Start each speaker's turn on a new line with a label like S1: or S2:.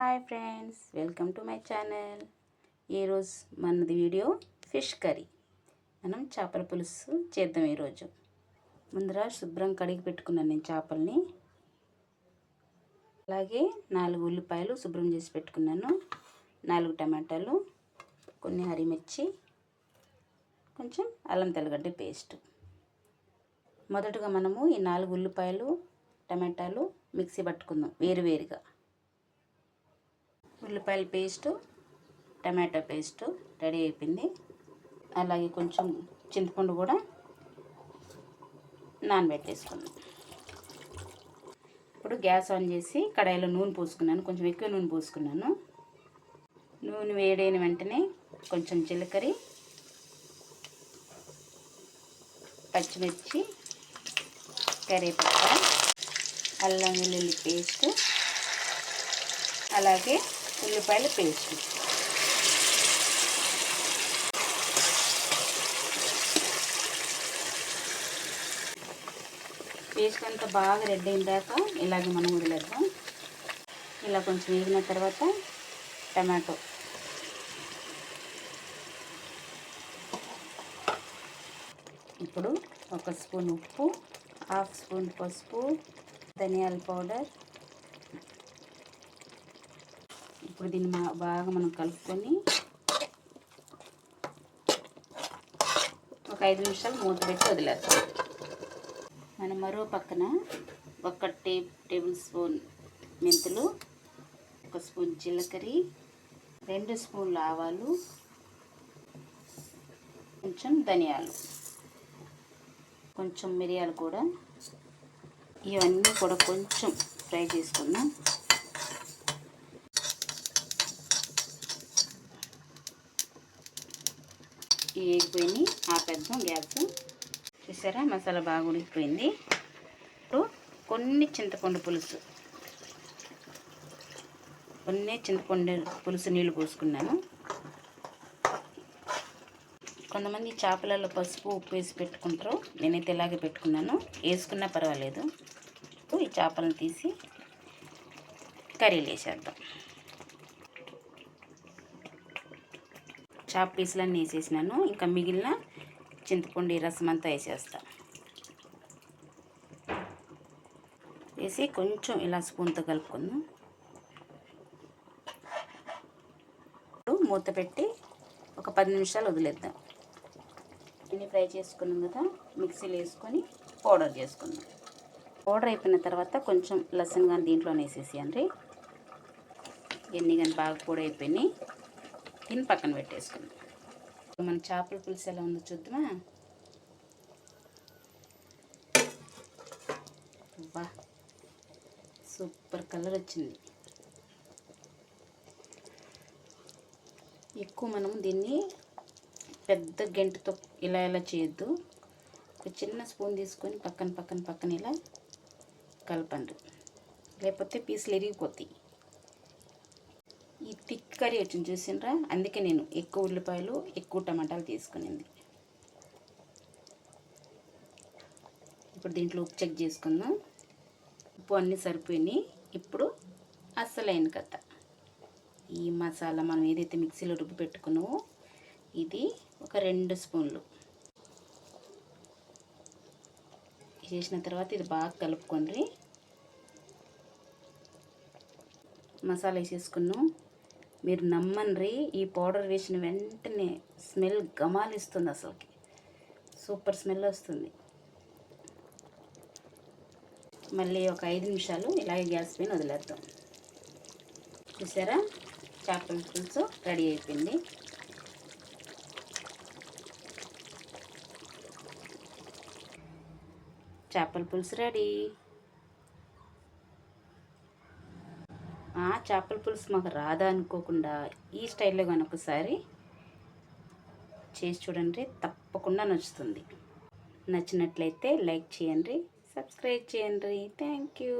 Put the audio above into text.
S1: Hi friends, welcome to my channel. ఈరోజు మనది video fish curry. మనం చేపల పులుసు చేద్దాం. ఈరోజు ముందర శుభ్రం కడిగి పెట్టుకున్నాను నేను చేపల్ని. అలాగే 4 ఉల్లిపాయలు శుభ్రం చేసి పెట్టుకున్నాను, 4 టమాటాలు, కొన్ని హరిమిర్చి, కొంచెం అల్లం తెల్లగడ్డ పేస్ట్. మొదటగా మనము ఈ 4 ఉల్లిపాయలు టమాటాలు మిక్సీ పట్టుకుందాం వేరువేరుగా. ఉల్లిపాయల పేస్టు, టమాటో పేస్టు రెడీ అయిపోయింది. అలాగే కొంచెం చింతపండు కూడా నానబెట్టేసుకున్నాం. ఇప్పుడు గ్యాస్ ఆన్ చేసి కడాయిలో నూనె పోసుకున్నాను, కొంచెం ఎక్కువ నూనె పోసుకున్నాను. నూనె వేడైన వెంటనే కొంచెం జీలకర్ర, పచ్చిమిర్చి, కరివేపాకు, అల్లం వెల్లుల్లి పేస్ట్, అలాగే ఉల్లిపాయల పేస్ట్. పేస్ట్ అంతా బాగా రెడ్ అయిన దాకా ఇలాగే మనం వదిలేద్దాం. ఇలా కొంచెం వేగిన తర్వాత టమాటో, ఇప్పుడు 1 స్పూన్ ఉప్పు, 1/2 స్పూన్ పసుపు, ధనియాల పౌడర్. ఇప్పుడు దీన్ని బాగా మనం కలుపుకొని ఒక 5 నిమిషాలు మూత పెట్టి వదిలేస్తాం. మనం మరో పక్కన 1 టేబుల్ స్పూన్ మెంతులు, 1 స్పూన్ జీలకర్ర, 2 స్పూన్లు ఆవాలు, కొంచెం ధనియాలు, కొంచెం మిరియాలు కూడా, ఇవన్నీ కూడా కొంచెం ఫ్రై చేసుకుందాం. వేగిపోయి ఆపేద్దాం గ్యాస్. చూసారా, మసాలా బాగా ఉడికిపోయింది. ఇప్పుడు కొన్ని చింతపండు పులుసు నీళ్ళు పోసుకున్నాను. కొంతమంది చేపలలో పసుపు ఉప్పు వేసి పెట్టుకుంటారు, నేనైతే ఇలాగే పెట్టుకున్నాను. వేసుకున్నా పర్వాలేదు. ఈ చేపలను తీసి కర్రీలు వేసేద్దాం. చేప పీసులన్నీ వేసేసినాను. ఇంకా మిగిలిన చింతపండు రసం అంతా వేసేస్తా. వేసి కొంచెం ఇలా స్పూన్తో కలుపుకుందాం. మూత పెట్టి ఒక 10 నిమిషాలు వదిలేద్దాం. ఇన్ని ఫ్రై చేసుకున్నాం కదా, మిక్సీలో వేసుకొని పౌడర్ చేసుకుందాం. పౌడర్ అయిపోయిన తర్వాత కొంచెం లసన్ కానీ దీంట్లోనే వేసేసేయండి. ఎన్ని కానీ బాగా పొడి అయిపోయినాయి. దీన్ని పక్కన పెట్టేసుకుందాం. మన చేపల పులుసు ఎలా ఉందో చూద్దామా. వా, సూపర్ కలర్ వచ్చింది. ఎక్కువ మనం దీన్ని పెద్ద గెంటుతో ఇలా చేయొద్దు. ఒక చిన్న స్పూన్ తీసుకొని పక్కన ఇలా కలపండి, లేకపోతే పీసులు ఇరిగిపోతాయి. ఈ థిక్ కర్రీ వచ్చింది చూసిండ్రా, అందుకే నేను ఎక్కువ ఉల్లిపాయలు ఎక్కువ టమాటాలు తీసుకునింది. ఇప్పుడు దీంట్లో ఉప్పు చెక్ చేసుకుందాం. ఉప్పు అన్నీ సరిపోయినాయి. ఇప్పుడు అస్సలైన కథ, ఈ మసాలా మనం ఏదైతే మిక్సీలో రుబ్బి పెట్టుకున్నామో ఇది ఒక 2 స్పూన్లు వేసిన తర్వాత ఇది బాగా కలుపుకొని మసాలా వేసేసుకున్నాం. మీరు నమ్మన్రి, ఈ పౌడర్ వేసిన వెంటనే స్మెల్ గమాలిస్తుంది. అసలుకి సూపర్ స్మెల్ వస్తుంది. మళ్ళీ ఒక 5 నిమిషాలు ఇలాగే గ్యాస్ పైన వదిలేద్దాం. చూసారా, చేపల పులుసు రెడీ అయిపోయింది. చేపల పులుసు రెడీ. చేపల పులుసు మాకు రాదా అనుకోకుండా ఈ స్టైల్లో కానీ ఒకసారి చేసి చూడండి, తప్పకుండా నచ్చుతుంది. నచ్చినట్లయితే లైక్ చేయండి, సబ్స్క్రైబ్ చేయండి. Thank you.